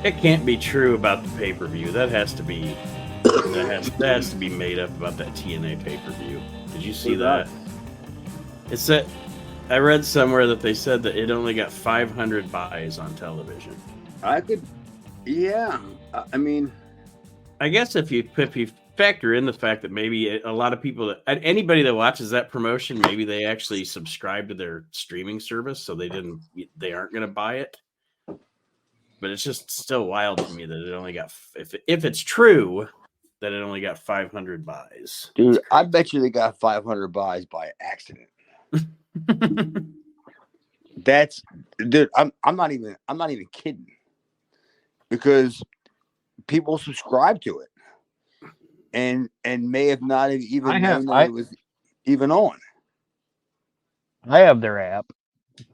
It can't be true about the pay-per-view. That has to be made up about that TNA pay-per-view. Did you see that? It's that I read somewhere that they said that it only got 500 buys on television. Yeah. I mean, I guess if you factor in the fact that maybe a lot of people, anybody that watches that promotion, maybe they actually subscribe to their streaming service, so they aren't going to buy it. But it's just still wild to me that it only got, if it's true, that it only got 500 buys. Dude, I bet you they got 500 buys by accident. Dude, I'm not even kidding, because people subscribe to it and may have not even known that it was even on. I have their app,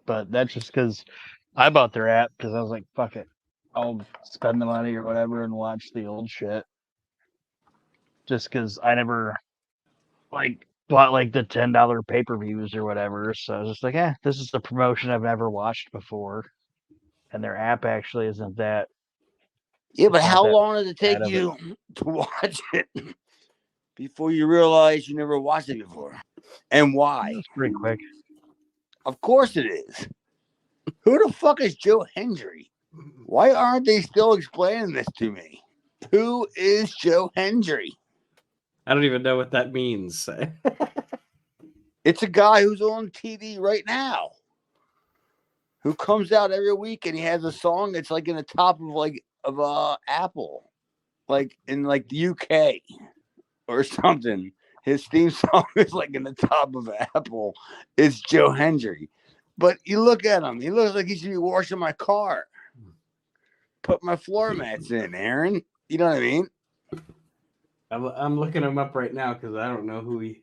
but that's just because I bought their app because I was like, fuck it, I'll spend the money or whatever and watch the old shit. Just because I never bought the $10 pay-per-views or whatever, so I was just like, this is the promotion I've never watched before, and their app actually isn't that. Yeah, but how long does it take you to watch it before you realize you never watched it before? And why? It's pretty quick. Of course it is. Who the fuck is Joe Hendry? Why aren't they still explaining this to me? Who is Joe Hendry? I don't even know what that means. It's a guy who's on TV right now, who comes out every week, and he has a song that's in the top of Apple, in the UK or something. His theme song is in the top of Apple. It's Joe Hendry. But you look at him, he looks like he should be washing my car. Put my floor mats in, Aaron. You know what I mean? I'm looking him up right now because I don't know who he.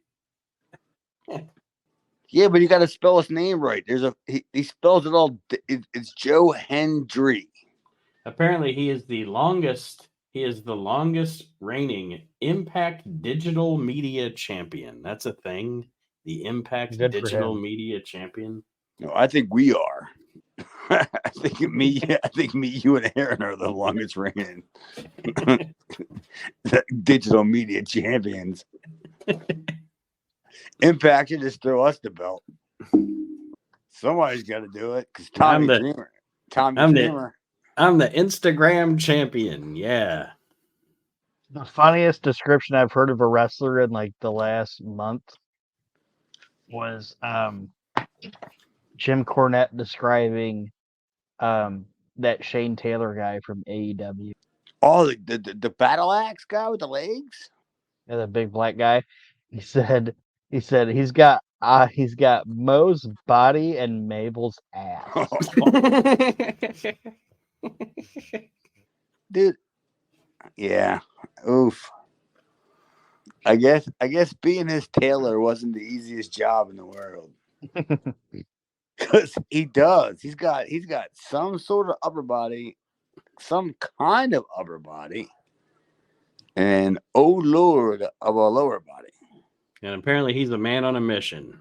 Yeah, but you got to spell his name right. He spells it all. It's Joe Hendry. Apparently, he is the longest reigning Impact Digital Media Champion. That's a thing. The Impact Digital Media Champion. No, I think we are. I think me, you, and Aaron are the longest reigning digital media champions. Impact should just throw us the belt. Somebody's got to do it, because Tommy Dreamer. I'm the Instagram champion. Yeah. The funniest description I've heard of a wrestler in the last month was Jim Cornette describing that Shane Taylor guy from AEW. Oh, the battle axe guy with the legs? Yeah, the big black guy. He said he's got Mo's body and Mabel's ass. Dude. Yeah. Oof. I guess being his tailor wasn't the easiest job in the world. Because he does. He's got some sort of upper body, some kind of upper body, and oh Lord of a lower body. And apparently he's a man on a mission.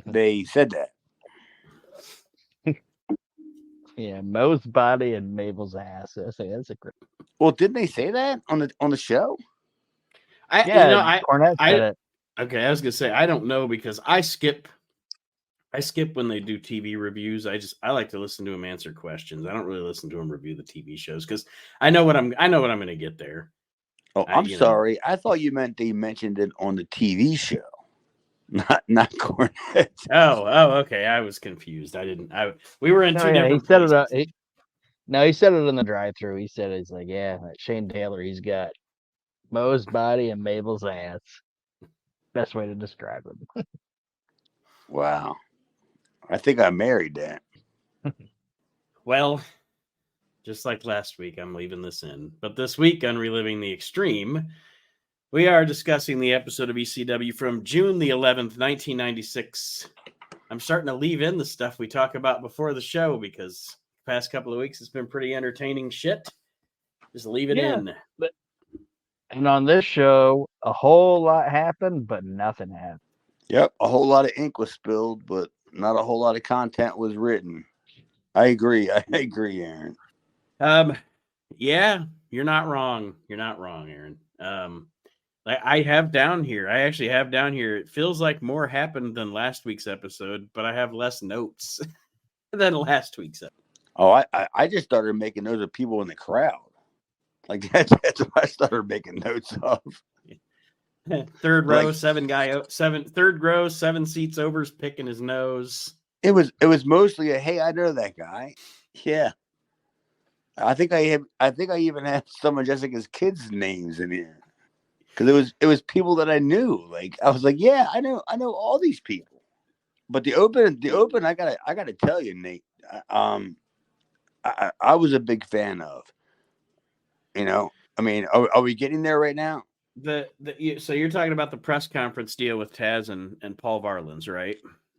They said that. Yeah, Mo's body and Mabel's ass. That's a great. Well, didn't they say that on the show? Cornette said it. Okay, I was gonna say I don't know, because I skip when they do TV reviews. I like to listen to them answer questions. I don't really listen to them review the TV shows, because I know what I'm going to get there. Oh, I'm sorry. I thought you meant they mentioned it on the TV show, not Cornette. Oh, okay. I was confused. We were in two different. He said it. He said it in the drive-thru. He said it's Shane Taylor. He's got Mo's body and Mabel's ass. Best way to describe him. Wow. I think I married that. Well, just like last week, I'm leaving this in. But this week on Reliving the Extreme, we are discussing the episode of ECW from June the 11th, 1996. I'm starting to leave in the stuff we talk about before the show, because the past couple of weeks it's been pretty entertaining shit. Just leave it in. And on this show, a whole lot happened, but nothing happened. Yep, a whole lot of ink was spilled, but not a whole lot of content was written. I agree, Aaron. Yeah, you're not wrong. You're not wrong, Aaron. I have down here. I actually have down here. It feels like more happened than last week's episode, but I have less notes than last week's episode. Oh, I just started making notes of people in the crowd. Like that's what I started making notes of. Third row, Like, third row, 7 seats over's picking his nose. It was mostly a hey, I know that guy. Yeah. I think I even have some of Jessica's kids' names in here. Because it was people that I knew. Like I was like, yeah, I know all these people. But the open, I gotta tell you, Nate. I was a big fan of. You know, I mean, are we getting there right now? So you're talking about the press conference deal with Taz and Paul Varlins, right?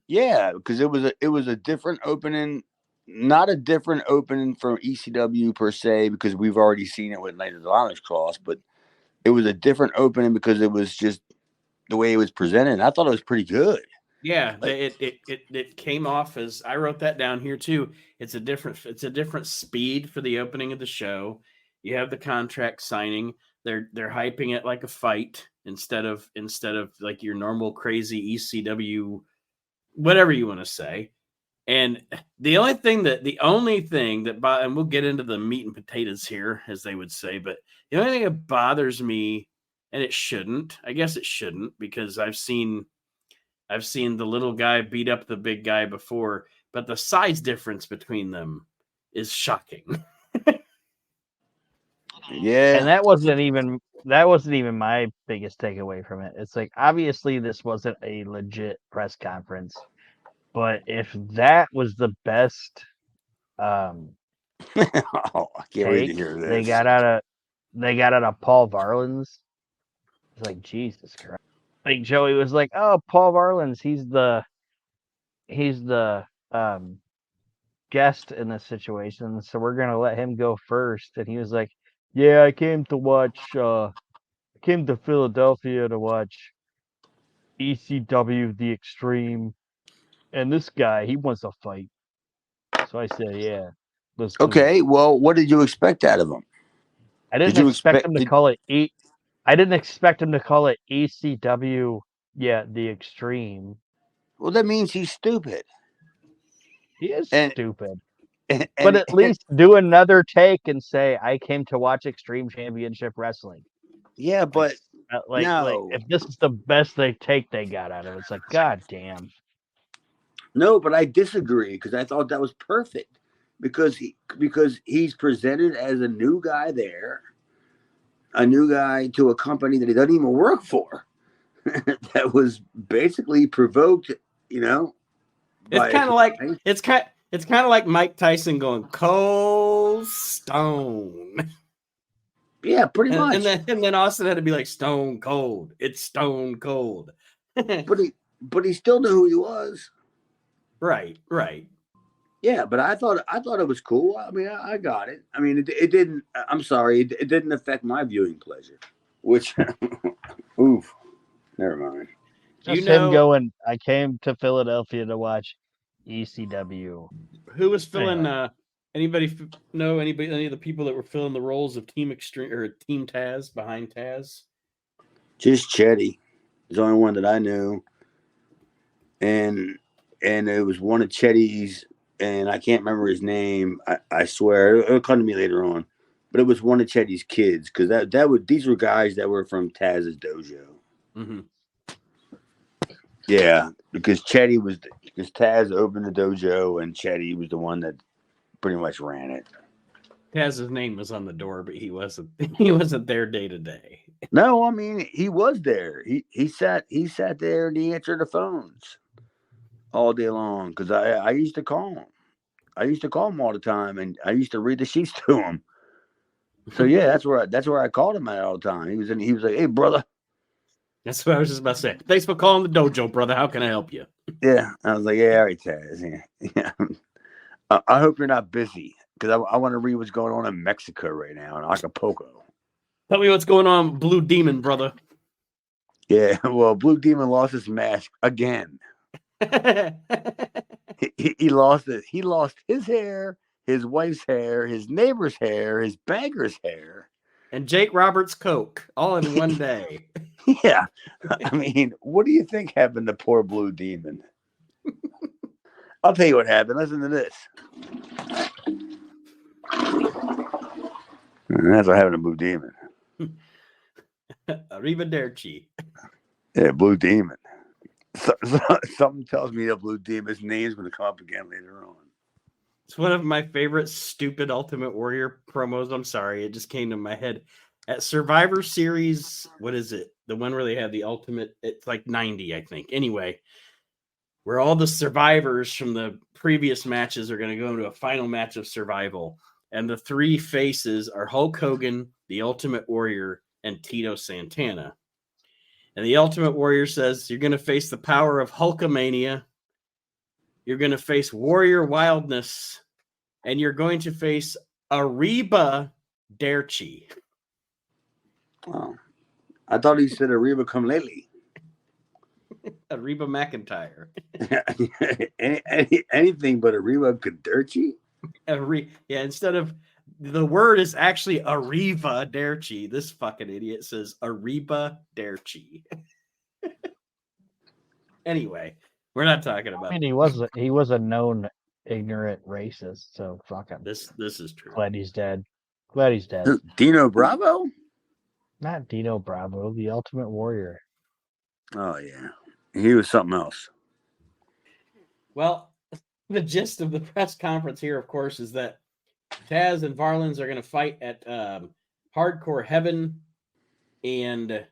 Yeah, because it was a different opening, not a different opening from ECW per se, because we've already seen it with Night of the Honors Cross, but it was a different opening because it was just the way it was presented. I thought it was pretty good. Yeah, it came off as, I wrote that down here too. It's a different speed for the opening of the show. You have the contract signing. They're hyping it like a fight instead of like your normal crazy ECW, whatever you want to say. And the only thing that and we'll get into the meat and potatoes here, as they would say, but the only thing that bothers me, and it shouldn't, I guess it shouldn't, because I've seen the little guy beat up the big guy before, but the size difference between them is shocking. Yeah, And that wasn't even my biggest takeaway from it. It's like, obviously this wasn't a legit press conference, but if that was the best oh, I can't wait to take hear this. they got out of Paul Varlins, it's like, Jesus Christ. Like, Joey was like, oh, Paul Varlins, he's the guest in this situation, so we're gonna let him go first. And he was like, yeah, I came to Philadelphia to watch ECW The Extreme, and this guy, he wants a fight. So I said, yeah, let's do it. Okay, well, what did you expect out of him? I didn't expect him to call it ECW, yeah, The Extreme. Well, that means he's stupid. He is And- stupid. And, But at least do another take and say, I came to watch Extreme Championship Wrestling. yeah, but Like no, if this is the best they got out of it, it's like, God damn. no, but I disagree because I thought that was perfect because he's presented as a new guy there, a new guy to a company that he doesn't even work for. That was basically provoked, you know. It's kind of like Mike Tyson going Cold Stone. Yeah, pretty much. And then Austin had to be like, Stone Cold. It's Stone Cold. but he still knew who he was. Right. Yeah, but I thought it was cool. I mean, I got it. I mean, it didn't. I'm sorry, it didn't affect my viewing pleasure. Which, oof, never mind. Just him going, I came to Philadelphia to watch ECW. Who was filling? Any of the people that were filling the roles of Team Extreme or Team Taz behind Taz? Just Chetty. He's the only one that I knew, and it was one of Chetty's, and I can't remember his name. I swear it'll come to me later on, but it was one of Chetty's kids because these were guys that were from Taz's dojo. Mm-hmm. Yeah, because Taz opened the dojo, and Chetty was the one that pretty much ran it. Taz's name was on the door, but he wasn't there day to day. No, I mean he was there. He sat there and he answered the phones all day long because I used to call him. I used to call him all the time, and I used to read the sheets to him. So yeah, that's where I called him at all the time. He was like, "Hey, brother." That's what I was just about to say. Thanks for calling the dojo, brother. How can I help you? Yeah, I was like, "Yeah, all right, Taz. Yeah. I hope you're not busy because I want to read what's going on in Mexico right now in Acapulco. Tell me what's going on, Blue Demon, brother." Yeah, well, Blue Demon lost his mask again. He lost it. He lost his hair, his wife's hair, his neighbor's hair, his banker's hair, and Jake Roberts' coke all in one day. Yeah. I mean, what do you think happened to poor Blue Demon? I'll tell you what happened. Listen to this. That's what happened to Blue Demon. Arrivederci. Yeah, Blue Demon. Something tells me that Blue Demon's name's going to come up again later on. It's one of my favorite stupid Ultimate Warrior promos. I'm sorry, it just came to my head. At Survivor Series, what is it? The one where they have the Ultimate, it's like 90, I think. Anyway, where all the survivors from the previous matches are going to go into a final match of survival. And the three faces are Hulk Hogan, the Ultimate Warrior, and Tito Santana. And the Ultimate Warrior says, you're going to face the power of Hulkamania. You're going to face Warrior Wildness. And you're going to face Ariba Derchi. Oh, I thought he said Ariba come lately. Ariba McIntyre. Anything but Ariba Kaderchi? Yeah, instead of the word is actually Ariba Derchi. This fucking idiot says Ariba Derchi. Anyway, we're not talking about. I mean, he was a known ignorant racist, so fuck him. This is true. Glad he's dead. Glad he's dead. Dino Bravo? Not Dino Bravo, the Ultimate Warrior. Oh yeah, he was something else. Well, the gist of the press conference here, of course, is that Taz and Varlins are going to fight at Hardcore Heaven, and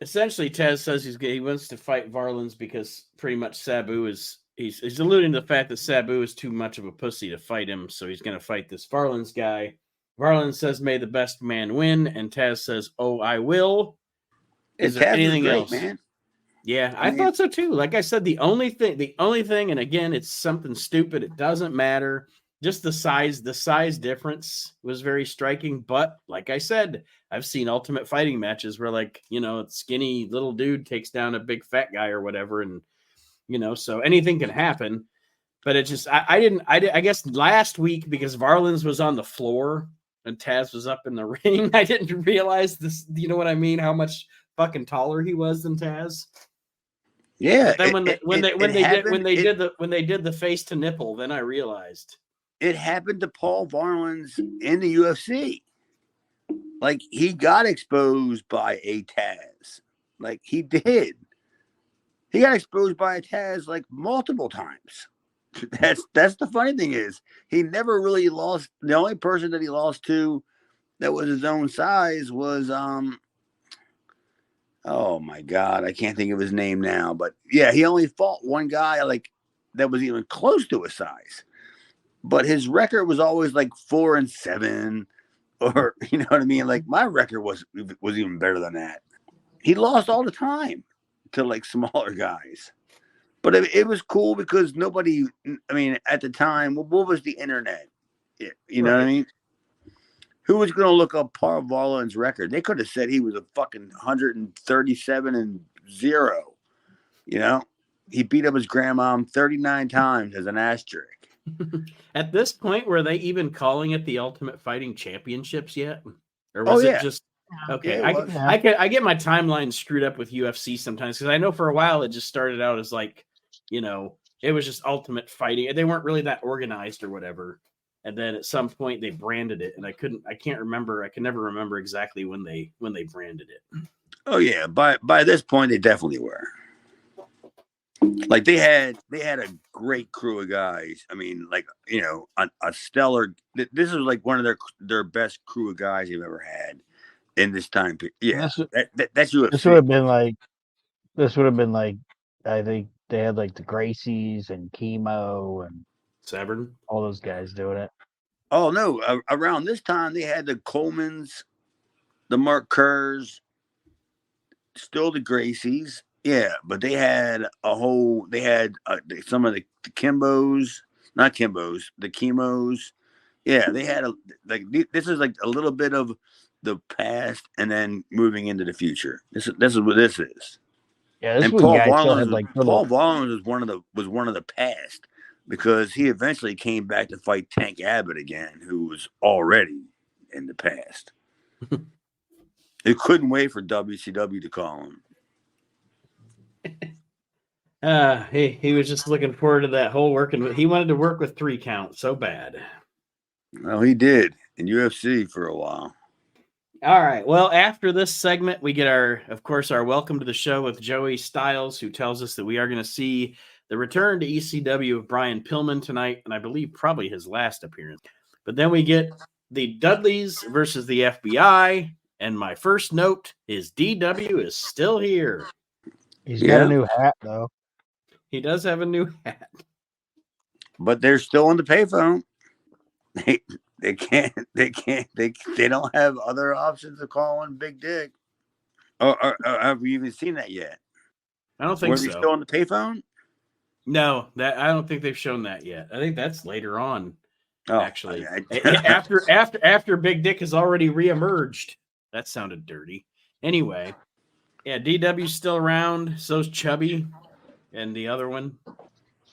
essentially Taz says he wants to fight Varlins because pretty much Sabu is he's alluding to the fact that Sabu is too much of a pussy to fight him, so he's going to fight this Varlins guy. Varlins says, "May the best man win," and Taz says, "Oh, I will." Is there anything else, man? Yeah, I thought so too. Like I said, the only thing, and again, it's something stupid. It doesn't matter. Just the size difference was very striking. But like I said, I've seen Ultimate Fighting matches where, like, a skinny little dude takes down a big fat guy or whatever, and so anything can happen. But it just, I guess last week, because Varlins was on the floor and Taz was up in the ring, I didn't realize this. You know what I mean? How much fucking taller he was than Taz. Yeah. But then when they did the face to nipple, then I realized it happened to Paul Varlins in the UFC. Like, he got exposed by a Taz. Like, he did. He got exposed by a Taz like multiple times. That's the funny thing is he never really lost. The only person that he lost to that was his own size was oh my God, I can't think of his name now. But yeah, he only fought one guy like that was even close to his size. But his record was always like 4-7, or you know what I mean. Like, my record was even better than that. He lost all the time to like smaller guys. But it was cool because nobody, I mean, at the time, what was the internet? You know what I mean? Who was going to look up Paul Varlins' record? They could have said he was a fucking 137-0. He beat up his grandma 39 times as an asterisk. At this point, were they even calling it the Ultimate Fighting Championships yet? Or was it just... Okay, yeah, I get my timeline screwed up with UFC sometimes, because I know for a while it just started out as like, it was just Ultimate Fighting. They weren't really that organized or whatever. And then at some point they branded it, and I can never remember exactly when they branded it. Oh yeah, by this point they definitely were. Like, they had a great crew of guys. I mean, like, a stellar. This is like one of their best crew of guys you've ever had in this time period. Yeah, that's UFC. This would have been like, I think they had like the Gracies and Chemo and Severn, all those guys doing it. Oh no! Around this time, they had the Colemans, the Mark Kerrs, still the Gracies. Yeah, but they had some of the Kimbos, not Kimbos, the Chemos. Yeah, they had this is like a little bit of the past and then moving into the future. This is what this is. Yeah, this and was Paul guys still Varlins had like Paul Varlins was one of the past. because he eventually came back to fight Tank Abbott again, who was already in the past. He couldn't wait for WCW to call him. He was just looking forward to that whole working. He wanted to work with 3 Count so bad. Well, he did in UFC for a while. All right. Well, after this segment, we get of course, our welcome to the show with Joey Styles, who tells us that we are going to see the return to ECW of Brian Pillman tonight, and I believe probably his last appearance. But then we get the Dudleys versus the FBI, and my first note is DW is still here. He's got a new hat, though. He does have a new hat. But they're still on the payphone. They don't have other options of calling Big Dick. Or have we even seen that yet? I don't think Were so. we still on the payphone? No, I don't think they've shown that yet. I think that's later on. Oh, actually, after Big Dick has already reemerged. That sounded dirty. Anyway, yeah, DW's still around. So's Chubby, and the other one,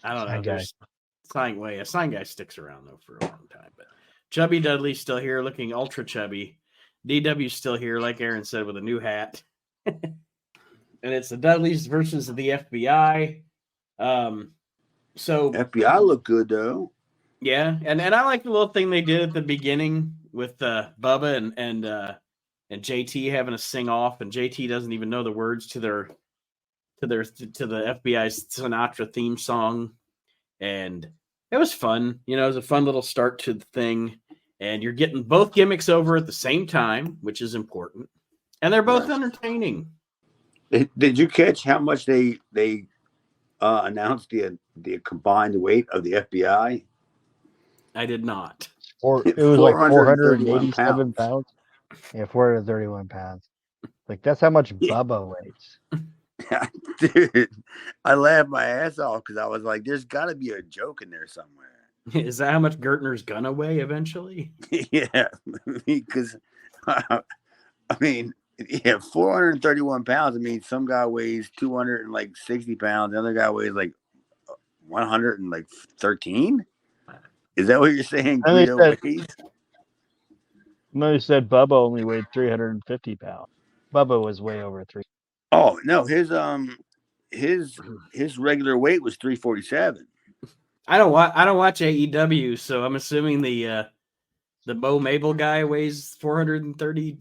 I don't know. There's a sign guy sticks around though for a long time, but Chubby Dudley's still here, looking ultra chubby. DW's still here, like Aaron said, with a new hat. And it's the Dudleys versus the FBI. So FBI look good though. Yeah, and I like the little thing they did at the beginning with Bubba and JT having to sing off, and JT doesn't even know the words to the FBI's Sinatra theme song, and it was fun. You know, it was a fun little start to the thing, and you're getting both gimmicks over at the same time, which is important, and they're both entertaining. Did you catch how much they announced the combined weight of the FBI? I did not. It was like 487 pounds. Yeah, 431 pounds. Like, that's how much Bubba weighs. Dude, I laughed my ass off because I was like, there's got to be a joke in there somewhere. Is that how much Gertner's gonna weigh eventually? Yeah, because, I mean, 431 pounds. I mean, some guy weighs 260 pounds. The other guy weighs like 113. Is that what you're saying? No, they said Bubba only weighed 350 pounds. Bubba was way over 3. Oh no, his regular weight was 347. I don't watch AEW, so I'm assuming the Bo Mabel guy weighs 430.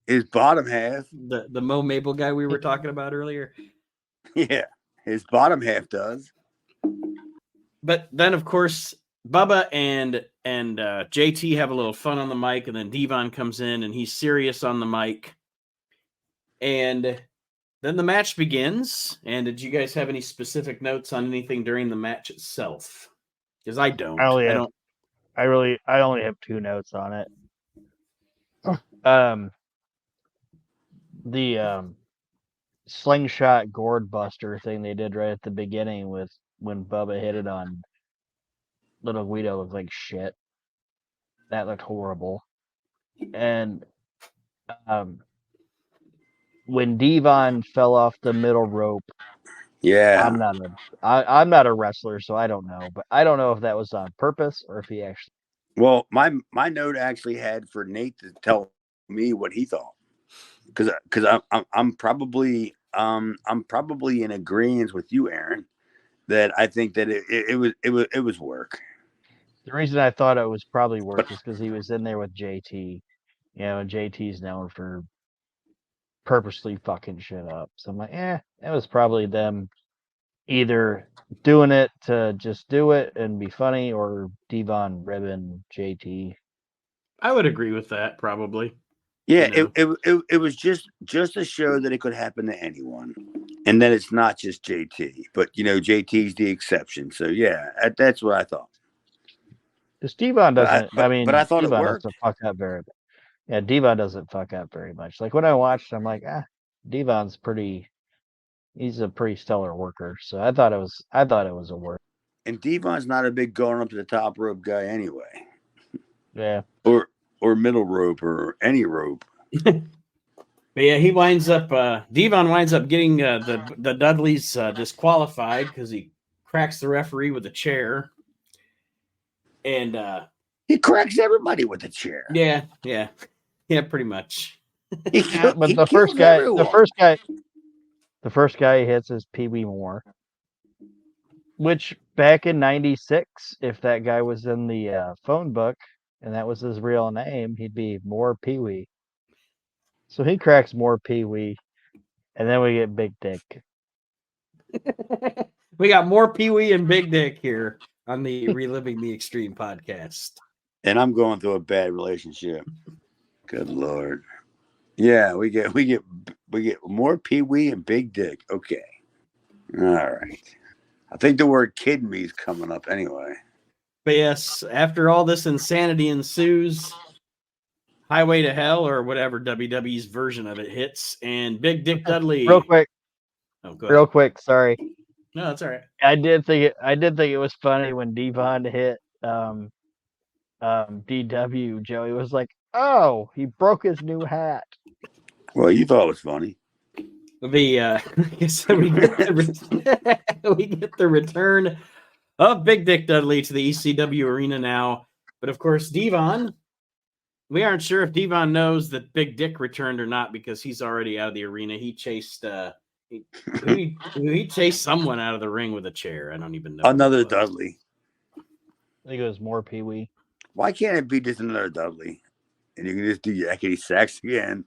His bottom half. The Mo Mabel guy we were talking about earlier. Yeah, his bottom half does. But then, of course, Bubba and JT have a little fun on the mic, and then Devon comes in, and he's serious on the mic. And then the match begins. And did you guys have any specific notes on anything during the match itself? Because I don't. I only have 2 notes on it. The slingshot gourd buster thing they did right at the beginning with when Bubba hit it on Little Guido looked like shit. That looked horrible. And when Devon fell off the middle rope, yeah, I'm not a wrestler, so I don't know. But I don't know if that was on purpose or if he actually. Well, my note actually had for Nate to tell me what he thought, because I'm probably in agreement with you, Aaron, that I think that it was work. The reason I thought it was probably work is because he was in there with JT, and JT's known for purposely fucking shit up. So I'm like, it was probably them either doing it to just do it and be funny, or Devon ribbing JT. I would agree with that, probably. Yeah, it was just to show that it could happen to anyone, and that it's not just JT. But JT's the exception. So yeah, that's what I thought. Because Devon doesn't. But I thought Devon it worked. doesn't fuck up very. Yeah, Devon doesn't fuck up very much. Like when I watched, I'm like, Devon's pretty. He's a pretty stellar worker. So I thought it was a work. And Devon's not a big going up to the top rope guy anyway. Yeah. Or middle rope or any rope. But yeah, he winds up. Devon winds up getting the Dudleys disqualified because he cracks the referee with a chair. And he cracks everybody with a chair. Yeah, pretty much. But the first guy he hits is Pee Wee Moore. Which back in '96, if that guy was in the phone book and that was his real name, he'd be Moore Pee Wee. So he cracks Moore Pee Wee, and then we get Big Dick. We got more Pee Wee and Big Dick here on the Reliving the Extreme podcast. And I'm going through a bad relationship. Good Lord. Yeah, we get more Pee Wee and Big Dick. Okay. All right. I think the word kid me is coming up anyway. But yes, after all this insanity ensues, Highway to Hell or whatever WWE's version of it hits, and Big Dick Dudley. Real quick. Oh, go ahead. Real quick, sorry. No, that's all right. I did think it was funny when Devon hit DW. Joey was like, "Oh, he broke his new hat." Well, you thought it was funny. We get the return of Big Dick Dudley to the ECW arena now. But of course, Devon, we aren't sure if Devon knows that Big Dick returned or not because he's already out of the arena. He chased he chased someone out of the ring with a chair. I don't even know. Another Dudley. I think it was more Pee Wee. Why can't it be just another Dudley? And you can just do yakety sax again.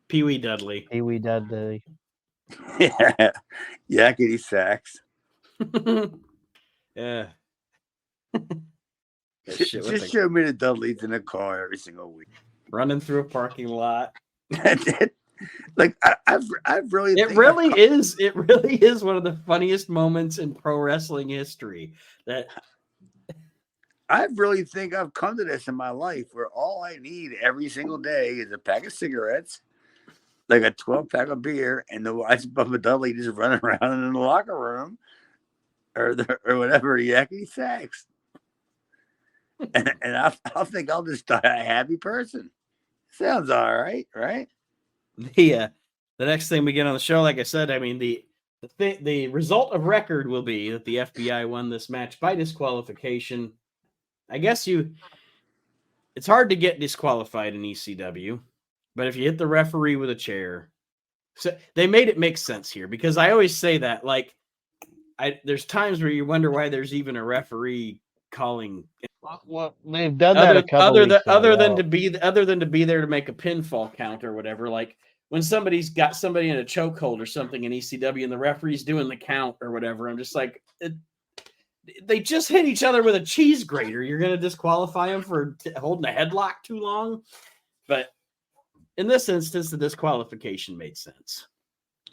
Pee Wee Dudley. Pee Wee Dudley. Yeah. Yakety sax. Yeah. Just show me the Dudleys in a car every single week. Running through a parking lot. Like I've really. It really is one of the funniest moments in pro wrestling history. That I really think I've come to this in my life where all I need every single day is a pack of cigarettes, like a 12-pack of beer, and the watch Bubba Dudley just running around in the locker room, or whatever, yakety sax. And I'll think I'll just die a happy person. Sounds all right, right? The next thing we get on the show, like I said, I mean the result of record will be that the FBI won this match by disqualification. I guess it's hard to get disqualified in ECW, but if you hit the referee with a chair, so they made it make sense here because I always say that there's times where you wonder why there's even a referee calling. Well, they've done that a couple other than to be there to make a pinfall count or whatever. Like when somebody's got somebody in a chokehold or something in ECW and the referee's doing the count or whatever, I'm just like, they just hit each other with a cheese grater. You're going to disqualify them for holding a headlock too long. But in this instance, the disqualification made sense.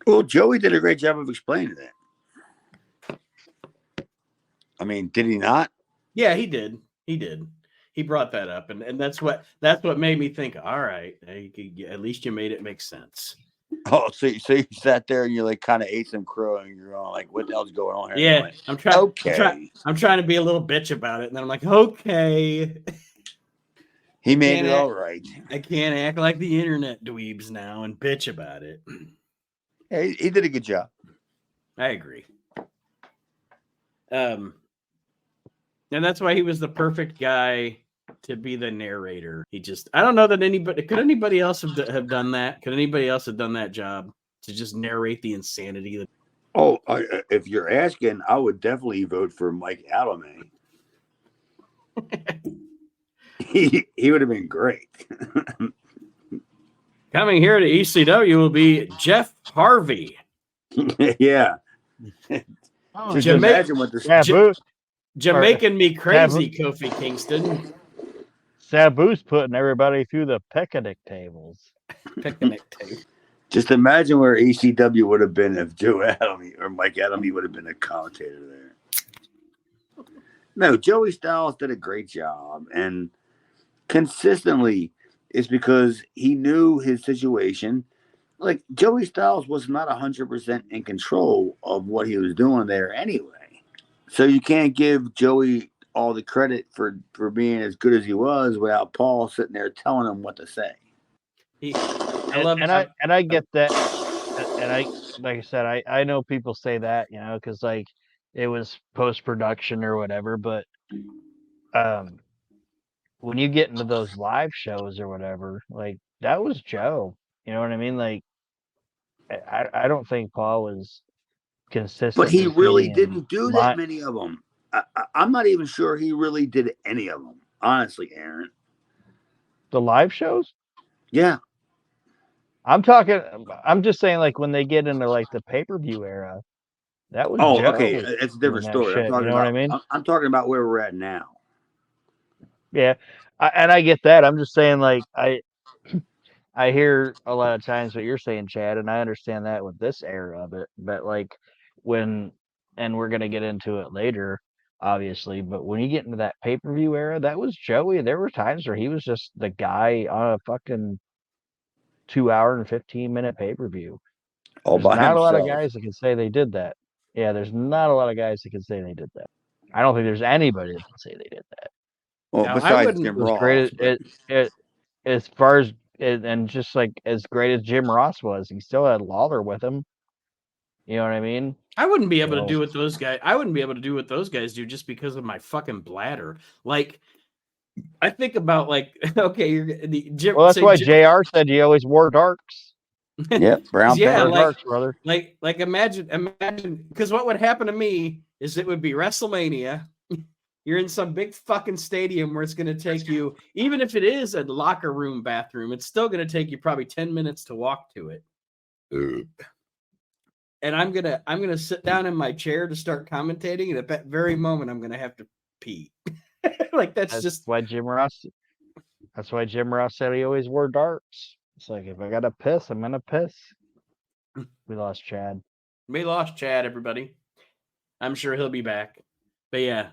Well, Joey did a great job of explaining that. I mean, did he not? Yeah, he did. He brought that up, and that's what made me think. All right, at least you made it make sense. Oh, so you sat there and you like kind of ate some crow, and you're all like, "What the hell's going on here?" Yeah, like, I'm trying. Okay, I'm trying to be a little bitch about it, and then I'm like, okay. He made it all right. I can't act like the internet dweebs now and bitch about it. Hey, he did a good job. I agree. And that's why he was the perfect guy to be the narrator. I don't know that could anybody else have done that? Could anybody else have done that job to just narrate the insanity? Oh, if you're asking, I would definitely vote for Mike Alame. He would have been great. Coming here to ECW will be Jeff Harvey. Yeah. Oh, just imagine what the Jamaican me crazy, Kofi Kingston. Sabu's putting everybody through the picnic tables. Picnic table. Just imagine where ECW would have been if Joe Adamy or Mike Adamy would have been a commentator there. No, Joey Styles did a great job, and consistently it's because he knew his situation. Like, Joey Styles was not 100% in control of what he was doing there anyway. So you can't give Joey all the credit for being as good as he was without Paul sitting there telling him what to say. I get that, and like I said, I know people say that, because like it was post-production or whatever, but when you get into those live shows or whatever, like that was Joe. You know what I mean? Like I don't think Paul was But he consistently really feeding him. didn't do that many of them. I'm not even sure he really did any of them, honestly, Aaron. The live shows? Yeah. I'm just saying, like when they get into like the pay-per-view era, that was Oh, Joe okay. It's a doing different that story. I'm shit. You talking know what I about. mean? I'm talking about where we're at now. Yeah, and I get that. I'm just saying, like I hear a lot of times what you're saying, Chad, and I understand that with this era of it. But like and we're gonna get into it later, obviously. But when you get into that pay-per-view era, that was Joey. There were times where he was just the guy on a fucking 2 hour and 15-minute pay-per-view. All There's by not a lot of himself. guys that can say they did that. Yeah, there's not a lot of guys that can say they did that. I don't think there's anybody that can say they did that. Well, Now, I besides wouldn't. Jim As Ross, great but it as far as and just like as great as Jim Ross was, he still had Lawler with him. You know what I mean? I wouldn't be able to So do what those guys. I wouldn't be able to do what those guys do just because of my fucking bladder. Like, I think about like, okay, you're the Jim. well, that's Say why Jim. JR said he always wore darks. yep, brown Yeah, Wear pants. like, darks, brother. like imagine, because what would happen to me is it would be WrestleMania. You're in some big fucking stadium where it's going to take you, even if it is a locker room bathroom, it's still going to take you probably 10 minutes to walk to it. And I'm gonna sit down in my chair to start commentating, and at that very moment, I'm gonna have to pee. Like that's just why Jim Ross. That's why Jim Ross said he always wore darks. It's like if I gotta piss, I'm gonna piss. We lost Chad. we lost Chad. Everybody, I'm sure he'll be back. But yeah,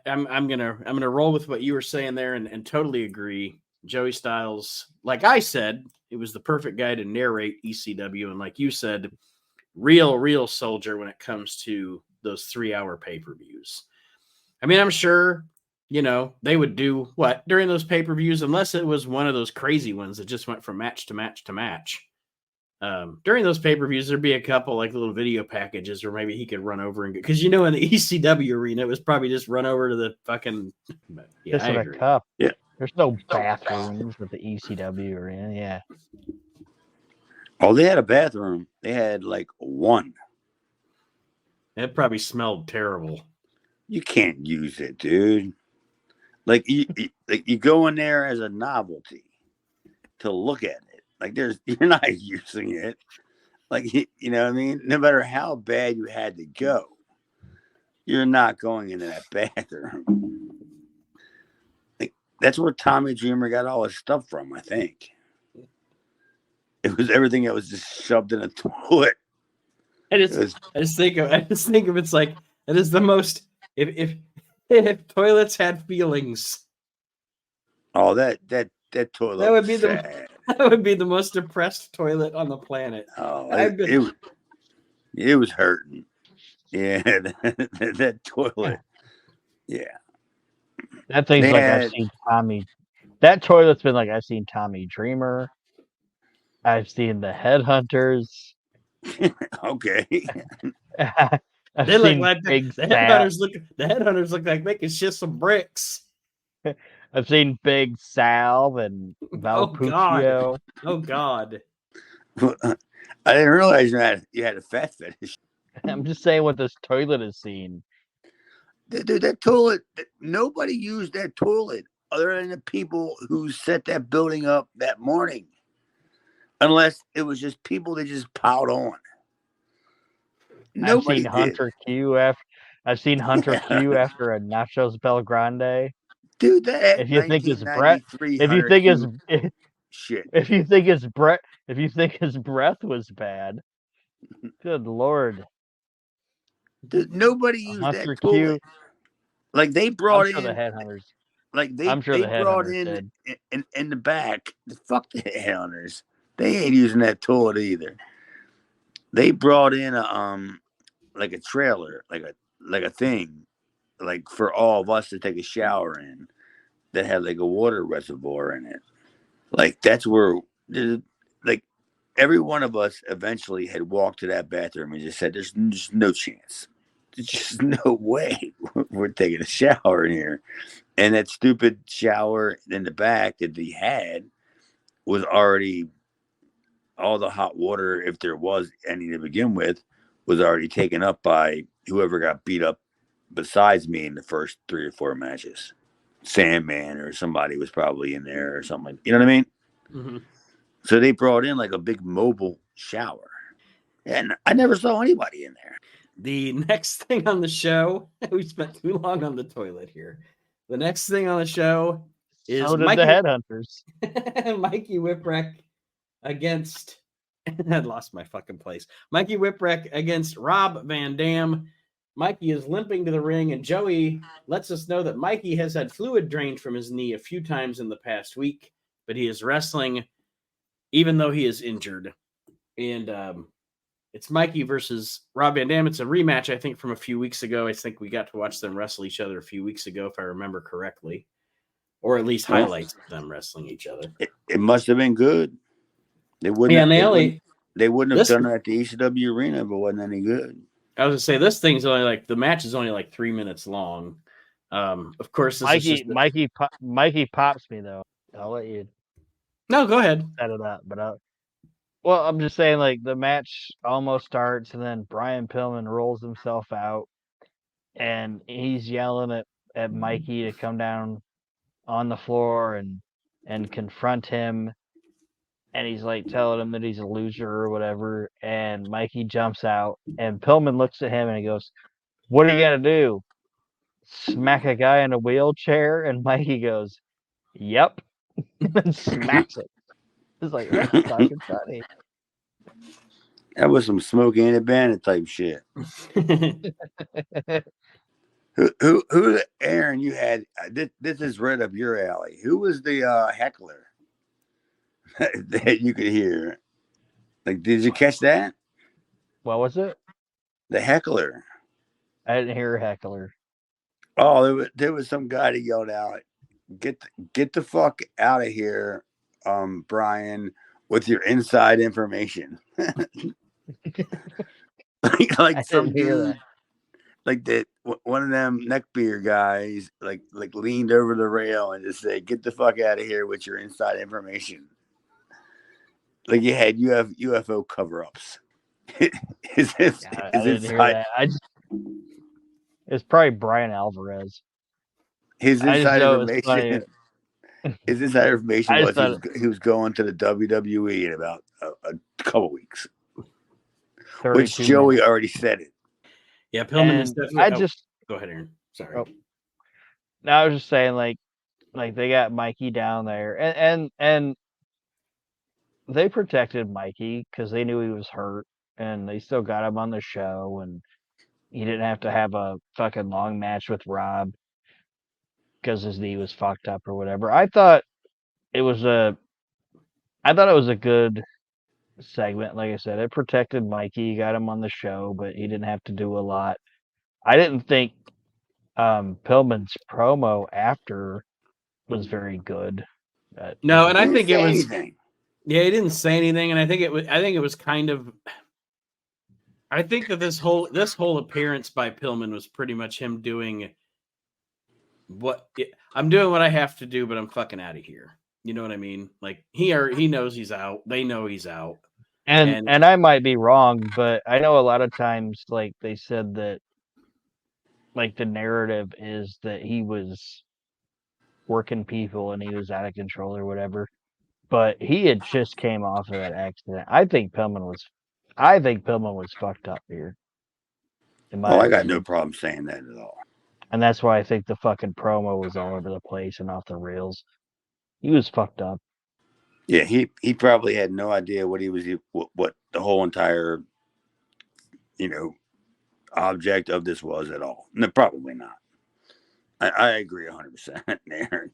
I'm gonna roll with what you were saying there, and totally agree. Joey Styles, like I said, it was the perfect guy to narrate ECW, and like you said, real soldier when it comes to those 3 hour pay-per-views. I mean, I'm sure, they would do what during those pay-per-views, unless it was one of those crazy ones that just went from match to match to match. During those pay-per-views, there'd be a couple like little video packages where maybe he could run over and because in the ECW arena, it was probably just run over to the fucking. But yeah, Piss I in a agree. cup. Yeah. There's no bathrooms at the ECW arena. Yeah. Oh, they had a bathroom. They had like one. It probably smelled terrible. You can't use it, dude. Like you go in there as a novelty to look at it. Like you're not using it. Like you know what I mean? No matter how bad you had to go, you're not going into that bathroom. Like that's where Tommy Dreamer got all his stuff from, I think. It was everything that was just shoved in a toilet. I just think of it's like it is the most if toilets had feelings. Oh, that toilet That would be sad. that would be the most depressed toilet on the planet. Oh, it was hurting. Yeah, that toilet. Yeah. That thing's like I've seen Tommy. That toilet's been like I've seen Tommy Dreamer. I've seen the Headhunters. Okay. I've They look seen like Big the Sal. headhunters look like they can shift some bricks. I've seen Big Sal and Oh God. Valpuccio. Oh God. I didn't realize you had a fat fetish. I'm just saying what this toilet has seen. Dude, that toilet, nobody used that toilet other than the people who set that building up that morning. Unless it was just people that just piled on. Nobody did. I've seen Hunter Q after a Nachos Belgrande. Dude, that If you think his breath, if you think his breath was bad, good Lord. Dude, nobody used Hunter that toilet. Q. Like they brought I'm sure in the Headhunters. like they I'm sure the brought Headhunters in the back. Fuck the Headhunters. They ain't using that toilet either. They brought in like a trailer, like a thing, like for all of us to take a shower in that had like a water reservoir in it. Like that's where like every one of us eventually had walked to that bathroom and just said, "There's no chance. just no way we're taking a shower in here. And that stupid shower in the back that he had was already all the hot water, if there was any to begin with, was already taken up by whoever got beat up besides me in the first 3 or 4 matches. Sandman or somebody was probably in there or something. You know what I mean? Mm-hmm. So they brought in like a big mobile shower. And I never saw anybody in there. The next thing on the show, we spent too long on the toilet here. The next thing on the show is So did the Headhunters. Mikey Whipwreck against I lost my fucking place. Mikey Whipwreck against Rob Van Dam. Mikey is limping to the ring, and Joey lets us know that Mikey has had fluid drained from his knee a few times in the past week, but he is wrestling even though he is injured. And it's Mikey versus Rob Van Dam. It's a rematch, I think, from a few weeks ago. I think we got to watch them wrestle each other a few weeks ago, if I remember correctly. Or at least highlights of them wrestling each other. It must have been good. They wouldn't have done it at the ECW arena, but wasn't any good. I was going to say, this thing's only like, the match is only like 3 minutes long. Of course, Mikey pops me, though. I'll let you. No, go ahead. Set it up, but well, I'm just saying, like, the match almost starts, and then Brian Pillman rolls himself out, and he's yelling at Mikey to come down on the floor and confront him, and he's like telling him that he's a loser or whatever, and Mikey jumps out, and Pillman looks at him and he goes, "What are you gonna do? Smack a guy in a wheelchair?" And Mikey goes, "Yep," and smacks it. It's like, that's fucking funny. That was some Smokey and the Bandit type shit. Who, Aaron? You had this is right up your alley. Who was the heckler that you could hear? Like, did you catch that? What was it? The heckler. I didn't hear a heckler. Oh, there was some guy that yelled out, "Get the fuck out of here, Brian, with your inside information." like some dude, like that. One of them neckbeard guys, like leaned over the rail and just said, "Get the fuck out of here with your inside information." Like you had UFO cover-ups. I didn't hear that. It's probably Brian Alvarez. His inside information. His inside information was he was going to the WWE in about a couple weeks. Which Joey already said it. Yeah, Pillman is definitely. Go ahead, Aaron. Sorry. No, I was just saying, like they got Mikey down there, and they protected Mikey because they knew he was hurt, and they still got him on the show, and he didn't have to have a fucking long match with Rob because his knee was fucked up or whatever. I thought it was a good segment. Like I said, it protected Mikey, got him on the show, but he didn't have to do a lot. I didn't think Pillman's promo after was very good. No, and I think it was. Yeah, he didn't say anything, and I think it was kind of. I think that this whole appearance by Pillman was pretty much him doing I'm doing what I have to do, but I'm fucking out of here. You know what I mean? Like he knows he's out. They know he's out. And I might be wrong, but I know a lot of times, like they said that, like the narrative is that he was working people and he was out of control or whatever. But he had just came off of that accident. I think Pillman was fucked up here. I got no problem saying that at all. And that's why I think the fucking promo was all over the place and off the rails. He was fucked up. Yeah, he probably had no idea what the whole entire, object of this was at all. No, probably not. I agree 100%, Aaron.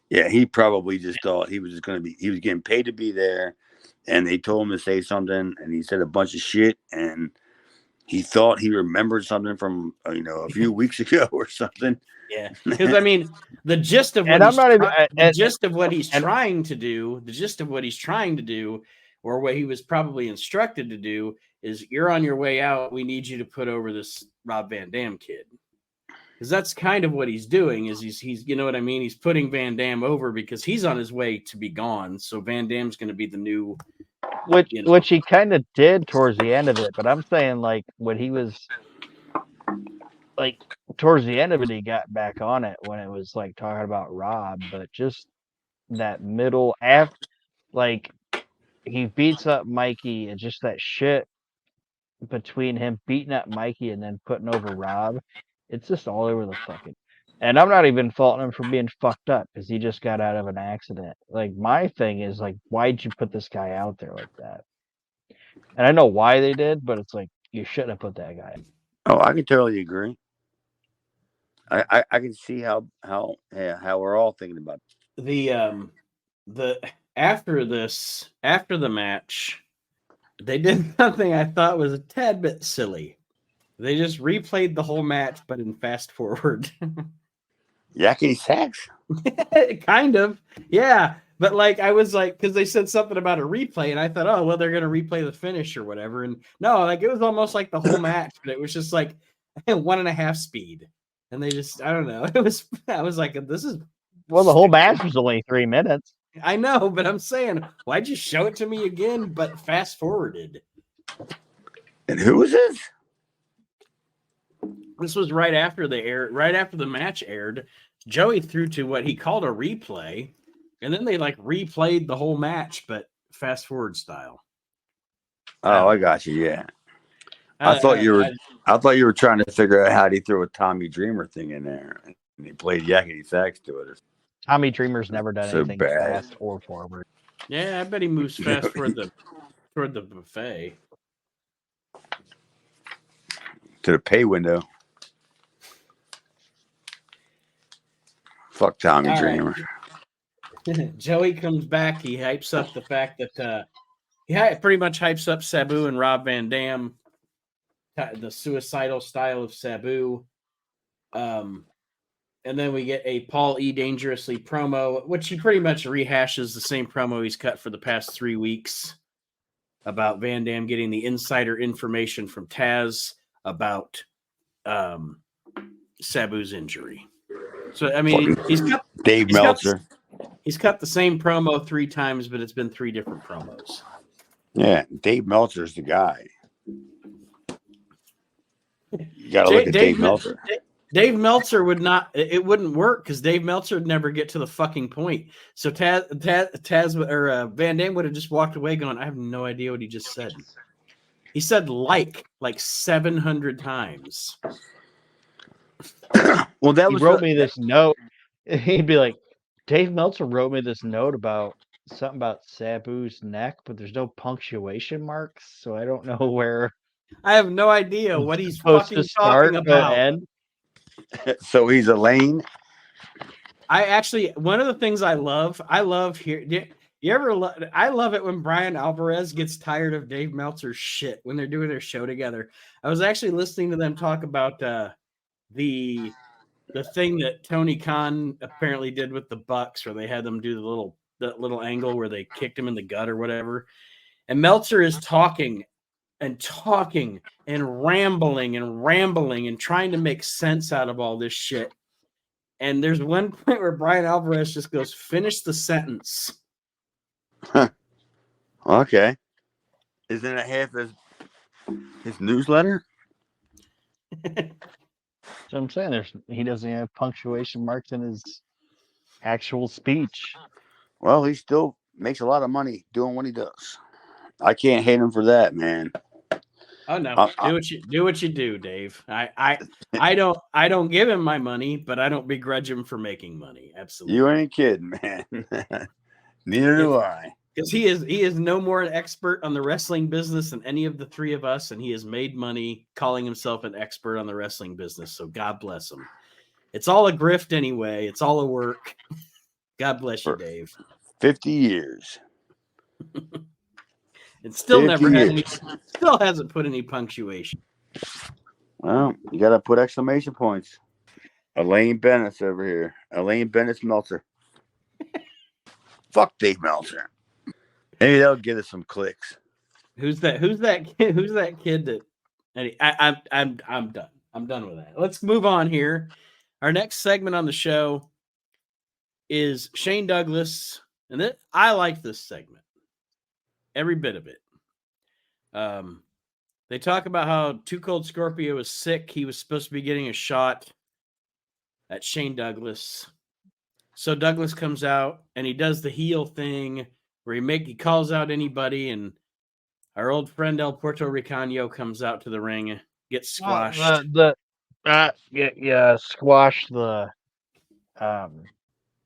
Yeah, he probably just thought he was getting paid to be there, and they told him to say something, and he said a bunch of shit, and he thought he remembered something from a few weeks ago or something. Yeah, because I mean, the gist of what he's trying to do, or what he was probably instructed to do, is you're on your way out. We need you to put over this Rob Van Dam kid. Because that's kind of what he's doing. Is he's you know what I mean? He's putting Van Dam over because he's on his way to be gone. So Van Dam's going to be the new, which he kind of did towards the end of it. But I'm saying like when he was like towards the end of it, he got back on it when it was like talking about Rob, but just that middle after, like he beats up Mikey and just that shit between him beating up Mikey and then putting over Rob, it's just all over the fucking. And I'm not even faulting him for being fucked up because he just got out of an accident. Like my thing is like, why'd you put this guy out there like that? And I know why they did, but it's like you shouldn't have put that guy. Oh, I can totally agree. I can see how we're all thinking about it. The after the match, they did something I thought was a tad bit silly. They just replayed the whole match, but in fast forward. Yakety sax? Kind of, yeah. But like I was like, because they said something about a replay, and I thought, oh well, they're gonna replay the finish or whatever. And no, like it was almost like the whole match, but it was just like 1.5 speed. And they just, I don't know. I was like, this is. Well, the whole match was only 3 minutes. I know, but I'm saying, why'd you show it to me again, but fast forwarded? And who was this? This was right after the match aired. Joey threw to what he called a replay, and then they like replayed the whole match, but fast forward style. Oh, I got you. Yeah, I thought you were trying to figure out how he threw a Tommy Dreamer thing in there, and he played yakety sax to it. Tommy Dreamer's never done So anything bad. fast or forward. Yeah, I bet he moves fast toward the buffet. To the pay window. Fuck Tommy Dreamer. Right. Joey comes back. He hypes up the fact that he pretty much hypes up Sabu and Rob Van Dam, the suicidal style of Sabu. And then we get a Paul E. Dangerously promo, which he pretty much rehashes the same promo he's cut for the past 3 weeks about Van Dam getting the insider information from Taz about Sabu's injury. So, I mean, he's cut Dave Meltzer. He's cut the same promo 3 times, but it's been 3 different promos. Yeah, Dave Meltzer's the guy. You got to look at Dave Meltzer. Dave Meltzer wouldn't work because Dave Meltzer would never get to the fucking point. So Taz or Van Dam would have just walked away going, I have no idea what he just said. He said like 700 times. Well, he wrote me this note. He'd be like, Dave Meltzer wrote me this note about something about Sabu's neck, but there's no punctuation marks, so I don't know where. I have no idea what he's fucking talking about. End. So he's a lane. One of the things I love here. I love it when Brian Alvarez gets tired of Dave Meltzer's shit when they're doing their show together. I was actually listening to them talk about the thing that Tony Khan apparently did with the Bucks, where they had them do the little angle where they kicked him in the gut or whatever. And Meltzer is talking and rambling and trying to make sense out of all this shit. And there's one point where Brian Alvarez just goes, finish the sentence. Huh. Okay. Isn't it half his newsletter? So I'm saying he doesn't have punctuation marks in his actual speech. Well, he still makes a lot of money doing what he does. I can't hate him for that, man. Oh no! Do what you do, Dave. I don't give him my money, but I don't begrudge him for making money. Absolutely. You ain't kidding, man. Neither do I. Because he is no more an expert on the wrestling business than any of the 3 of us, and he has made money calling himself an expert on the wrestling business. So God bless him. It's all a grift anyway. It's all a work. God bless you, Dave. 50 years. It still still hasn't put any punctuation. Well, you got to put exclamation points. Elaine Bennett's over here. Elaine Bennett's Meltzer. Fuck Dave Meltzer. Maybe that'll get us some clicks. Who's that kid that? I'm done. I'm done with that. Let's move on here. Our next segment on the show is Shane Douglas, and I like this segment, every bit of it. They talk about how Too Cold Scorpio was sick. He was supposed to be getting a shot at Shane Douglas. So Douglas comes out and he does the heel thing where he calls out anybody, and our old friend El Puerto Ricano comes out to the ring, gets squashed. Squash the.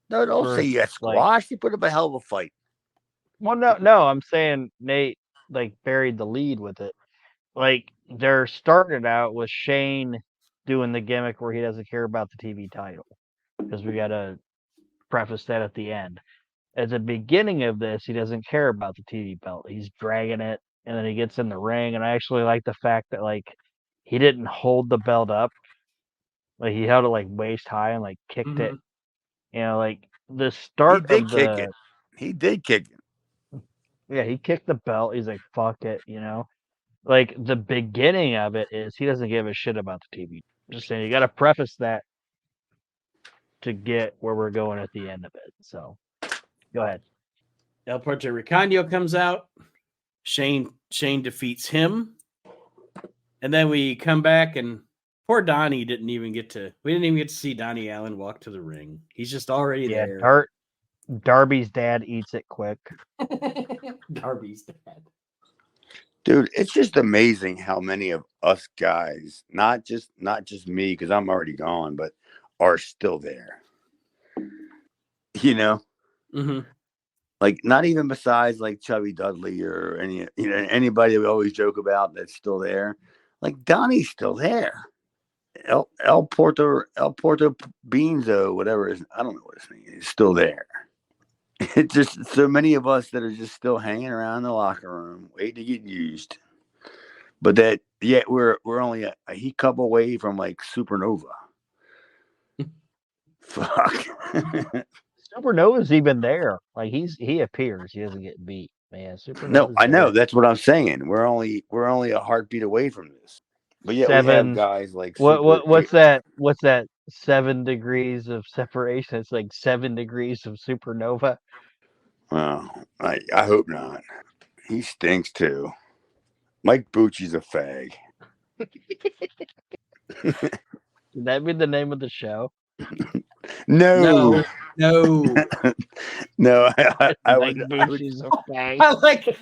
No, don't say you got squashed. You put up a hell of a fight. Well, no, I'm saying Nate buried the lead with it. They're starting it out with Shane doing the gimmick where he doesn't care about the TV title, because we got to preface that at the end. At the beginning of this, he doesn't care about the TV belt. He's dragging it, and then he gets in the ring. And I actually like the fact that he didn't hold the belt up. He held it waist high and kicked it. The start he did of kick the it. He did kick it. Yeah, he kicked the belt. He's like, fuck it, the beginning of it is he doesn't give a shit about the TV. Just saying, you got to preface that to get where we're going at the end of it. So, go ahead. El Puerto Ricano comes out. Shane defeats him, and then we come back, and poor Donnie we didn't even get to see Donnie Allen walk to the ring. He's just already there. Darby's dad eats it quick. Darby's dad. Dude, it's just amazing how many of us guys, not just me, because I'm already gone, but are still there. Mm-hmm. Not even besides Chubby Dudley or anybody we always joke about that's still there. Donnie's still there. El Porto Beanzo, whatever is, I don't know what his name is, still there. It's just so many of us that are just still hanging around in the locker room, waiting to get used. But we're only a heat cup away from Supernova. Fuck. Supernova's even there. He appears. He doesn't get beat. Man, Supernova's No, I know. there. That's what I'm saying. We're only a heartbeat away from this. But we have guys what's that? What's that? 7 degrees of separation. It's 7 degrees of Supernova. Well, I hope not. He stinks too. Mike Bucci's a fag. Would that be the name of the show? No. No. I Mike would. Bucci's a fag.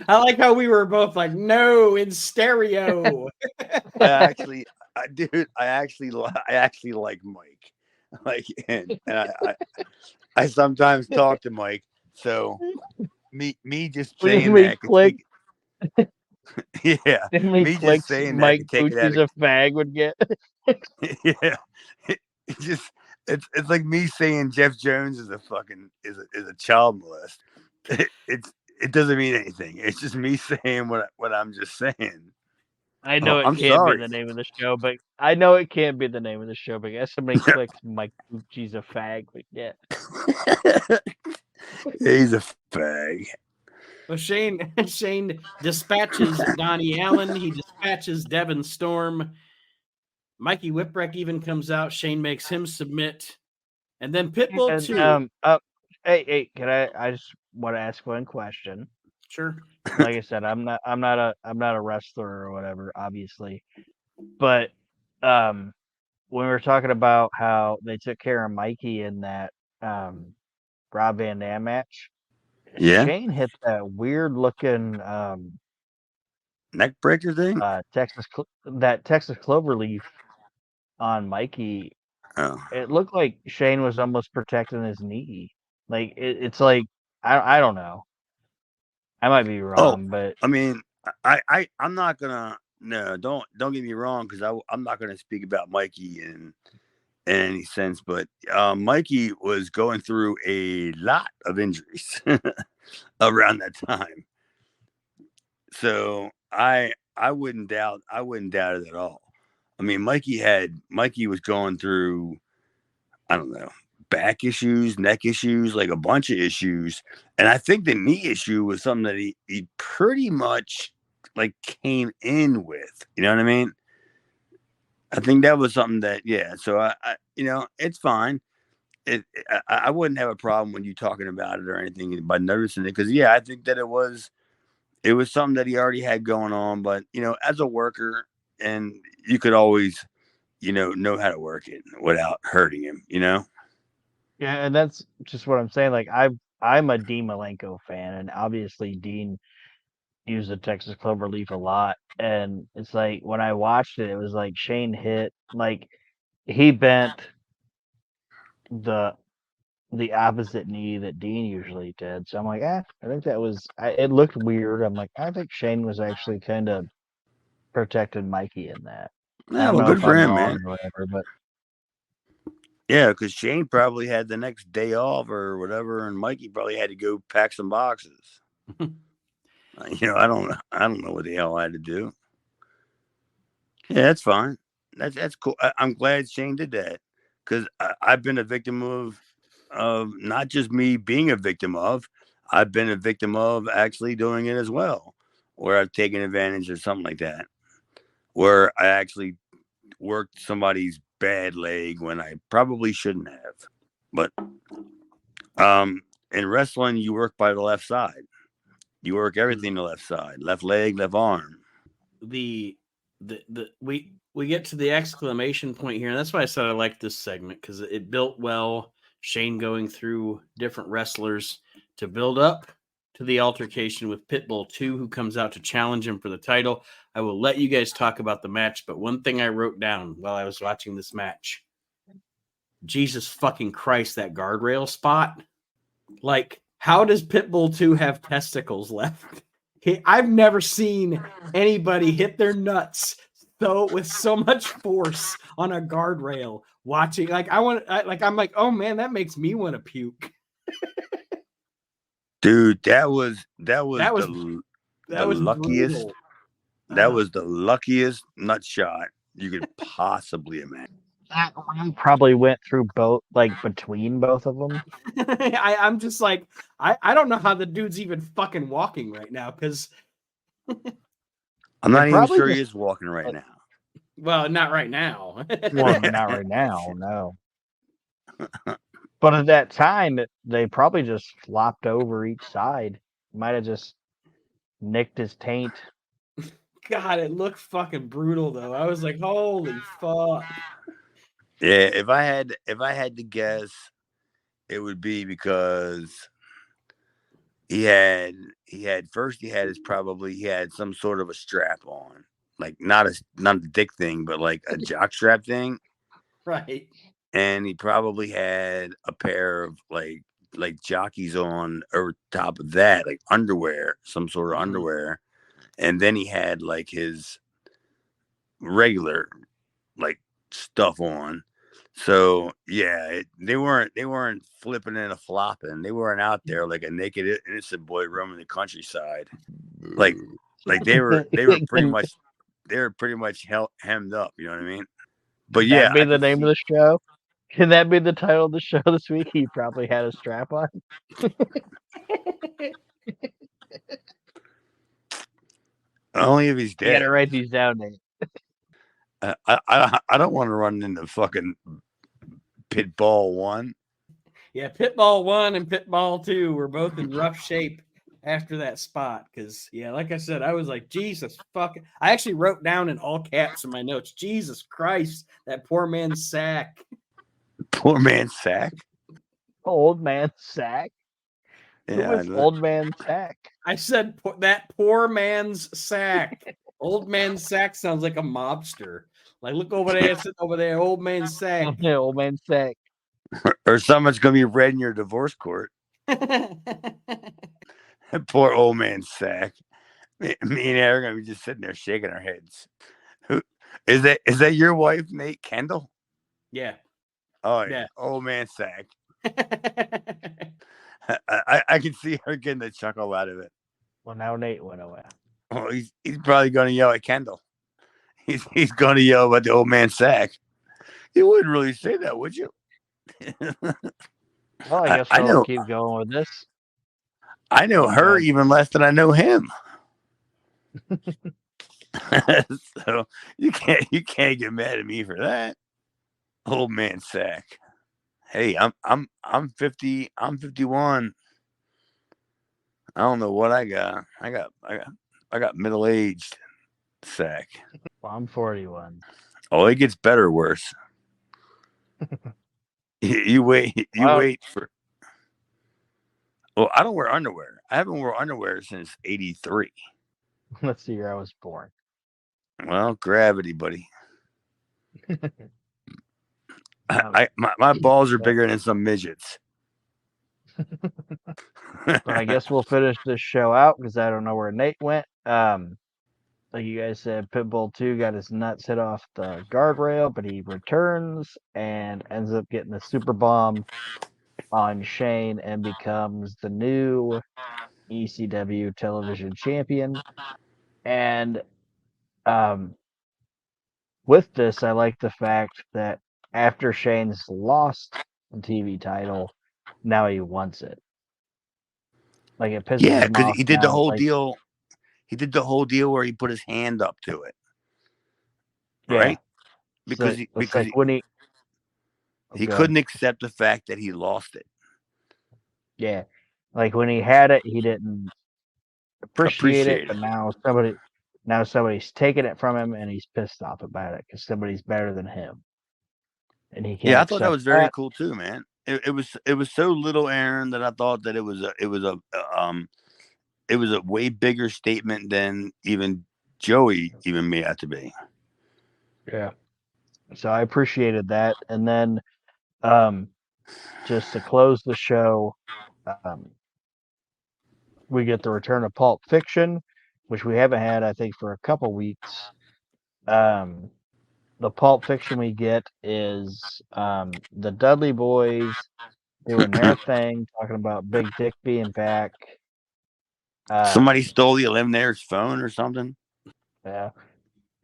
I like how we were both no in stereo. I actually like Mike. And I sometimes talk to Mike. So me just saying that. Click. Yeah. Me just saying Mike that. Bucci's a fag would get. Yeah. It's like me saying Jeff Jones is a child molester. It doesn't mean anything. It's just me saying what I'm just saying. I know it can't be the name of the show, but I guess somebody clicks Mike Bucci's a fag would get. He's a fag. Well, Shane dispatches Donnie Allen. He dispatches Devin Storm. Mikey Whipwreck even comes out. Shane makes him submit, and then Pitbull too. Hey, can I just want to ask one question? Sure. Like I said, I'm not a wrestler or whatever, obviously, but when we were talking about how they took care of Mikey in that Rob Van Dam match, yeah, Shane hit that weird looking neck breaker thing. Texas Cloverleaf on Mikey. Oh. It looked like Shane was almost protecting his knee. It's like I don't know. I might be wrong, but I mean, I'm not gonna. No, don't get me wrong, because I'm not gonna speak about Mikey in any sense. But Mikey was going through a lot of injuries around that time, so I wouldn't doubt it at all. I mean, Mikey was going through, I don't know, back issues, neck issues, a bunch of issues. And I think the knee issue was something that he pretty much came in with. You know what I mean? I think that was something that, yeah. So I it's fine. I wouldn't have a problem with you talking about it or anything by noticing it, because yeah, I think that it was something that he already had going on. But as a worker, and you could always know how to work it without hurting him. Yeah, and that's just what I'm saying. Like I'm a Dean Malenko fan, and obviously Dean used the Texas Cloverleaf a lot. And it's like when I watched it, it was like Shane hit like he bent the the opposite knee that Dean usually did. So I'm like, I think that was. It looked weird. I'm like, I think Shane was actually kind of protected Mikey in that. I Yeah, don't well, know good if for I'm him, wrong man. or whatever, but Yeah, because Shane probably had the next day off or whatever, and Mikey probably had to go pack some boxes. I don't know what the hell I had to do. Yeah, that's fine. That's cool. I'm glad Shane did that, because I've been a victim of not just me being a victim of. I've been a victim of actually doing it as well, where I've taken advantage of something like that, where I actually worked somebody's bad leg when I probably shouldn't have. But in wrestling, you work by the left side. You work everything the left side, left leg, left arm. the we get to the exclamation point here, and that's why I said I like this segment, because it built well. Shane going through different wrestlers to build up to the altercation with Pitbull 2, who comes out to challenge him for the title. I will let you guys talk about the match, but one thing I wrote down while I was watching this match: Jesus fucking Christ, that guardrail spot. Like, how does Pitbull 2 have testicles left? I've never seen anybody hit their nuts with so much force on a guardrail. Watching, like, I'm like, oh man, that makes me want to puke. Dude, that was That was the luckiest. brutal. That was the luckiest nut shot you could possibly imagine. that one probably went through both, like between both of them. I'm just like, I don't know how the dude's even fucking walking right now, because I'm not even probably sure he just is walking right now. well, not right now. well, not right now, no. But at that time, they probably just flopped over each side. Might have just nicked his taint. God, it looked fucking brutal though. I was like, holy fuck. Yeah, if I had to guess, it would be because he had first he had some sort of a strap on, like not a dick thing, but like a jock strap thing, Right. and he probably had a pair of like jockeys on over top of that, like underwear, some sort of underwear, and then he had like his regular like stuff on. So yeah, they weren't flipping and a flopping. They weren't out there like a naked innocent boy roaming the countryside. Like they were pretty much hemmed up. You know what I mean? But Can yeah, that be I the could name of see. the show? Can that be the title of the show this week? He probably had a strap on. Only if he's You got dead. to write these down, Nate. I don't want to run into fucking Pitball 1. Yeah, Pitball 1 and Pitball 2 were both in rough shape after that spot. Because, yeah, like I said, I was like, Jesus fucking. I actually wrote down in all caps in my notes, Jesus Christ, that poor man's sack. Poor man's sack. Old man Sack. Who Yeah, was Old man Sack? I said that poor man's sack. Old man sack sounds like a mobster. Like, look over there, sitting over there, old man sack. Old man Sack. or someone's gonna be read in your divorce court. Poor old man sack. Me and Ed are gonna be just sitting there shaking our heads. Who is that? Is that your wife, Nate Kendall? Yeah. Oh yeah, Yeah. old man sack. I can see her getting a chuckle out of it. Well, now Nate went away. Oh, he's probably gonna yell at Kendall. He's gonna yell about the old man sack. You wouldn't really say that, would you? Well, I guess I we'll know. keep going with this. I know her even less than I know him. So you can't get mad at me for that. Old man sack. Hey, I'm 50. I'm 51. I don't know what I got. I got middle aged sack. Well, I'm 41. Oh, it gets better or worse. You wait. You Well, wait for. Well, I don't wear underwear. I haven't worn underwear since '83. let's see where I was born. Well, gravity, buddy. Um, My balls are bigger than some midgets. but I guess we'll finish this show out because I don't know where Nate went. Like you guys said, Pitbull 2 got his nuts hit off the guardrail, but he returns and ends up getting the super bomb on Shane and becomes the new ECW television champion. And um, with this, I like the fact that after Shane's lost the TV title, now he wants it. Like it pisses Yeah, him because off he did the now. whole Like, deal. He did the whole deal where he put his hand up to it, yeah, right? Because it's like when he good, couldn't accept the fact that he lost it. yeah, like when he had it, he didn't appreciate it, Appreciate but it. now somebody's taking it from him, and he's pissed off about it because somebody's better than him, and he can't Yeah, I thought that accept was very that. cool too, man. It was so little, Aaron, that I thought that it was a way bigger statement than even Joey even made out to be. Yeah. So I appreciated that, and then um, just to close the show, um, we get the return of Pulp Fiction, which we haven't had, I think, for a couple weeks. Um, the Pulp Fiction we get is the Dudley Boys doing their thing, talking about Big Dick being back. Somebody Um, stole the Eliminator's phone or something. yeah,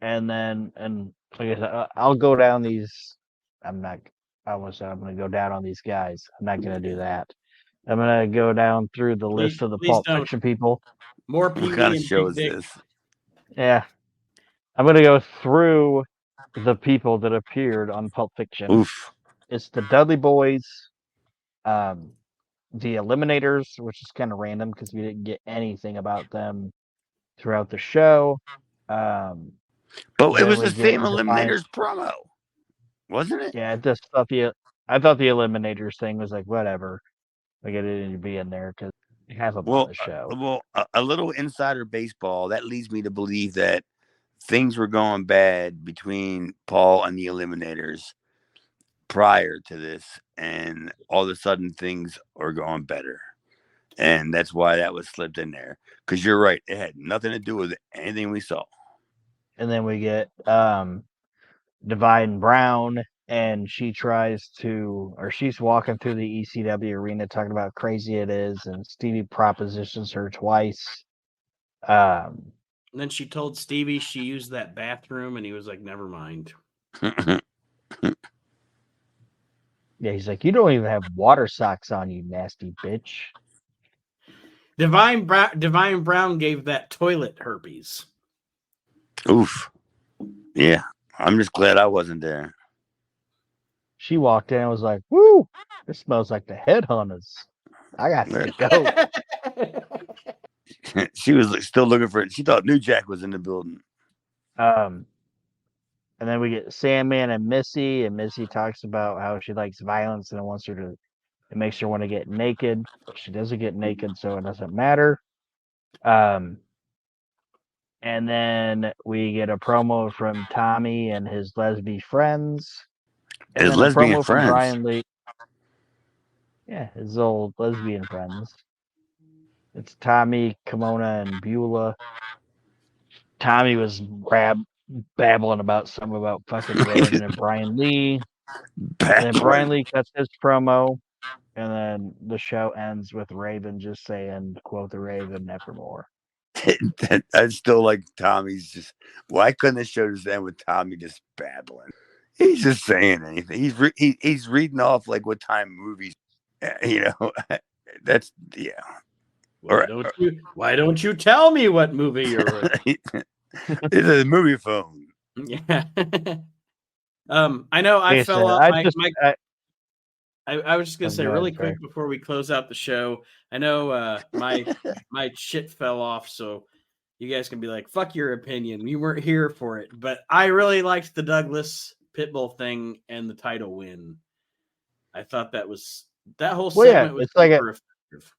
and like I said, I'll go down these. I'm not. I almost said I'm going to go down on these guys. I'm not going to do that. I'm going to go down through the list of the Please Pulp don't. Fiction people. More What Pee kind Wee of and show Big is Dick. this? Yeah, I'm going to go through the people that appeared on Pulp Fiction. Oof. It's the Dudley Boys, um, the Eliminators, which is kind of random because we didn't get anything about them throughout the show. Um, But it then was we the get same Divine. Eliminator's promo, wasn't it? Yeah, I thought the Eliminators thing was like whatever. Like it didn't be in there because have them on the show. A little insider baseball that leads me to believe that things were going bad between Paul and the Eliminators prior to this, and all of a sudden things are going better, and that's why that was slipped in there. Because you're right, it had nothing to do with anything we saw. And then we get Divine Brown, and she's walking through the ECW arena talking about how crazy it is, and Stevie propositions her twice. Um, And then she told Stevie she used that bathroom, and he was like, "Never mind." yeah, he's like, you don't even have water socks on, you nasty bitch. Divine Brown gave that toilet herpes. Oof. Yeah, I'm just glad I wasn't there. She walked in and was like, woo, this smells like the headhunters. I got to go. She was still looking for it. She thought New Jack was in the building. Um, and then we get Sandman and Missy talks about how she likes violence and it makes her want to get naked, but she doesn't get naked, so it doesn't matter. Um, and then we get a promo from Tommy and his lesbian friends, and His then a lesbian promo from friends. Brian Lee. Yeah, his old lesbian friends. It's Tommy, Kimona, and Beulah. Tommy was babbling about fucking Raven and Brian Lee. And then Brian Babbling. Lee cuts his promo, and then the show ends with Raven just saying, quote the Raven, nevermore. I still like Tommy's just. Why couldn't the show just end with Tommy just babbling? He's just saying anything. He's reading off like what time movies. You know, that's yeah. Why don't you tell me what movie you're in? It's a movie phone. Yeah. I know I Like fell said, off. I was just gonna Oh, say go really ahead, quick sorry. before we close out the show. I know my shit fell off, so you guys can be like, "Fuck your opinion. You weren't here for it." But I really liked the Douglas Pitbull thing and the title win. I thought that whole Well, yeah, segment was super effective.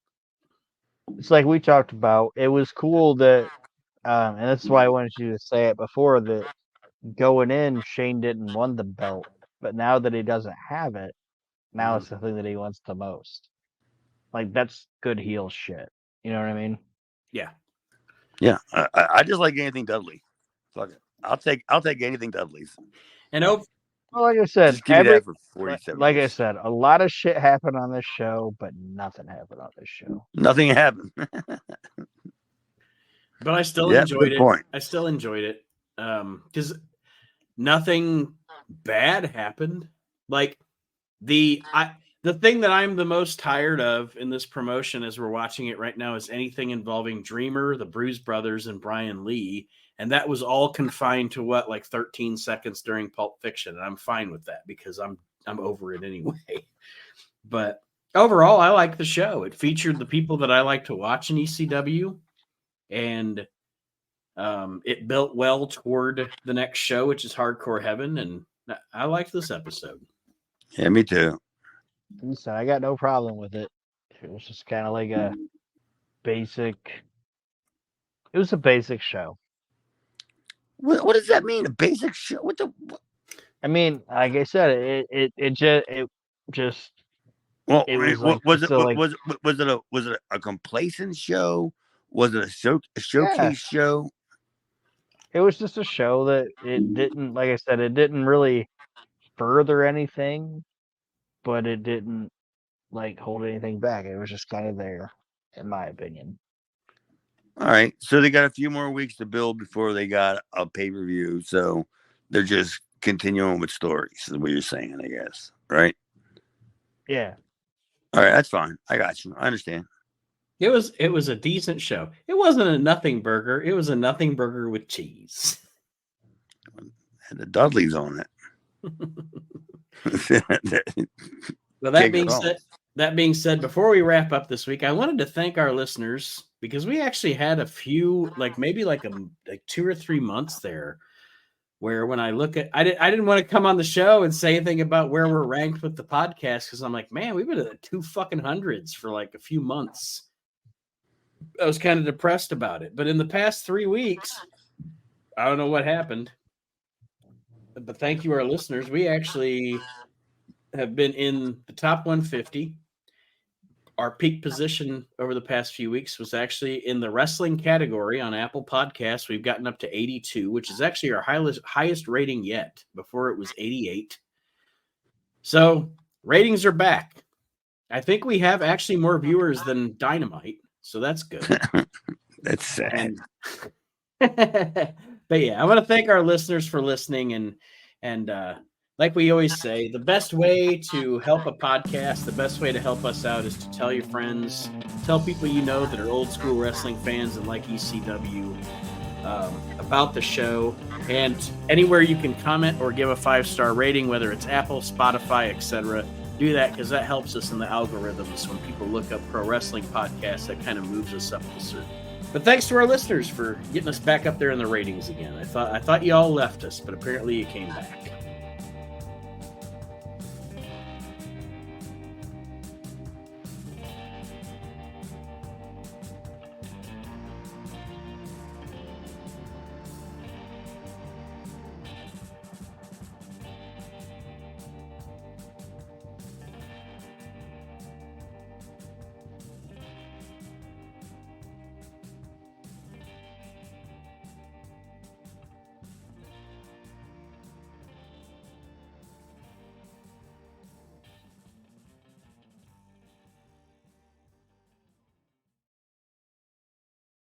it's like we talked about. It was cool that, and that's why I wanted you to say it before, that going in, Shane didn't want the belt, but now that he doesn't have it, now Mhm. it's the thing that he wants the most. Like, that's good heel shit. You know what I mean? Yeah. Yeah, I just like anything Dudley. Fuck it. I'll take anything Dudley's. And Well, like I said, Just give me that for 47 like I years. said, a lot of shit happened on this show, but nothing happened on this show. Nothing happened. but I still Yeah, enjoyed good it. point. I still enjoyed it. Because nothing bad happened. Like the thing that I'm the most tired of in this promotion as we're watching it right now is anything involving Dreamer, the Bruise Brothers, and Brian Lee. And that was all confined to like 13 seconds during Pulp Fiction. And I'm fine with that because I'm over it anyway. But overall, I like the show. It featured the people that I like to watch in ECW. And it built well toward the next show, which is Hardcore Heaven. And I liked this episode. Yeah, me too. So I got no problem with it. It was just kind of like a basic. It was a basic show. What does that mean? A basic show? What the? I mean, like I said, it just Well, it I mean, was like was so like it a complacent show? Was it a yeah, showcase show? it was just a show that it didn't, like I said, it didn't really further anything, but it didn't like hold anything back. It was just kind of there, in my opinion. All right, so they got a few more weeks to build before they got a pay-per-view. So they're just continuing with stories, is what you're saying, I guess, right? Yeah. All right, that's fine. I got you. I understand. It was a decent show. It wasn't a nothing burger. It was a nothing burger with cheese. And the Dudley's on it. Well, that being said, before we wrap up this week, I wanted to thank our listeners because we actually had a few, like 2 or 3 months there, where when I look at, I didn't want to come on the show and say anything about where we're ranked with the podcast because I'm like, man, we've been at the 200s for like a few months. I was kind of depressed about it, but in the past 3 weeks, I don't know what happened, but thank you, our listeners. We actually have been in the top 150. Our peak position over the past few weeks was actually in the wrestling category on Apple Podcasts. We've gotten up to 82, which is actually our highest rating yet. Before it was 88. So ratings are back. I think we have actually more viewers than Dynamite, so that's good. That's sad. But yeah, I want to thank our listeners for listening and like we always say, the best way to help a podcast, the best way to help us out is to tell your friends, tell people you know that are old school wrestling fans and like ECW about the show. And anywhere you can comment or give a 5-star rating, whether it's Apple, Spotify, etc., do that because that helps us in the algorithms. When people look up pro wrestling podcasts, that kind of moves us up the search. But thanks to our listeners for getting us back up there in the ratings again. I thought you all left us, but apparently you came back.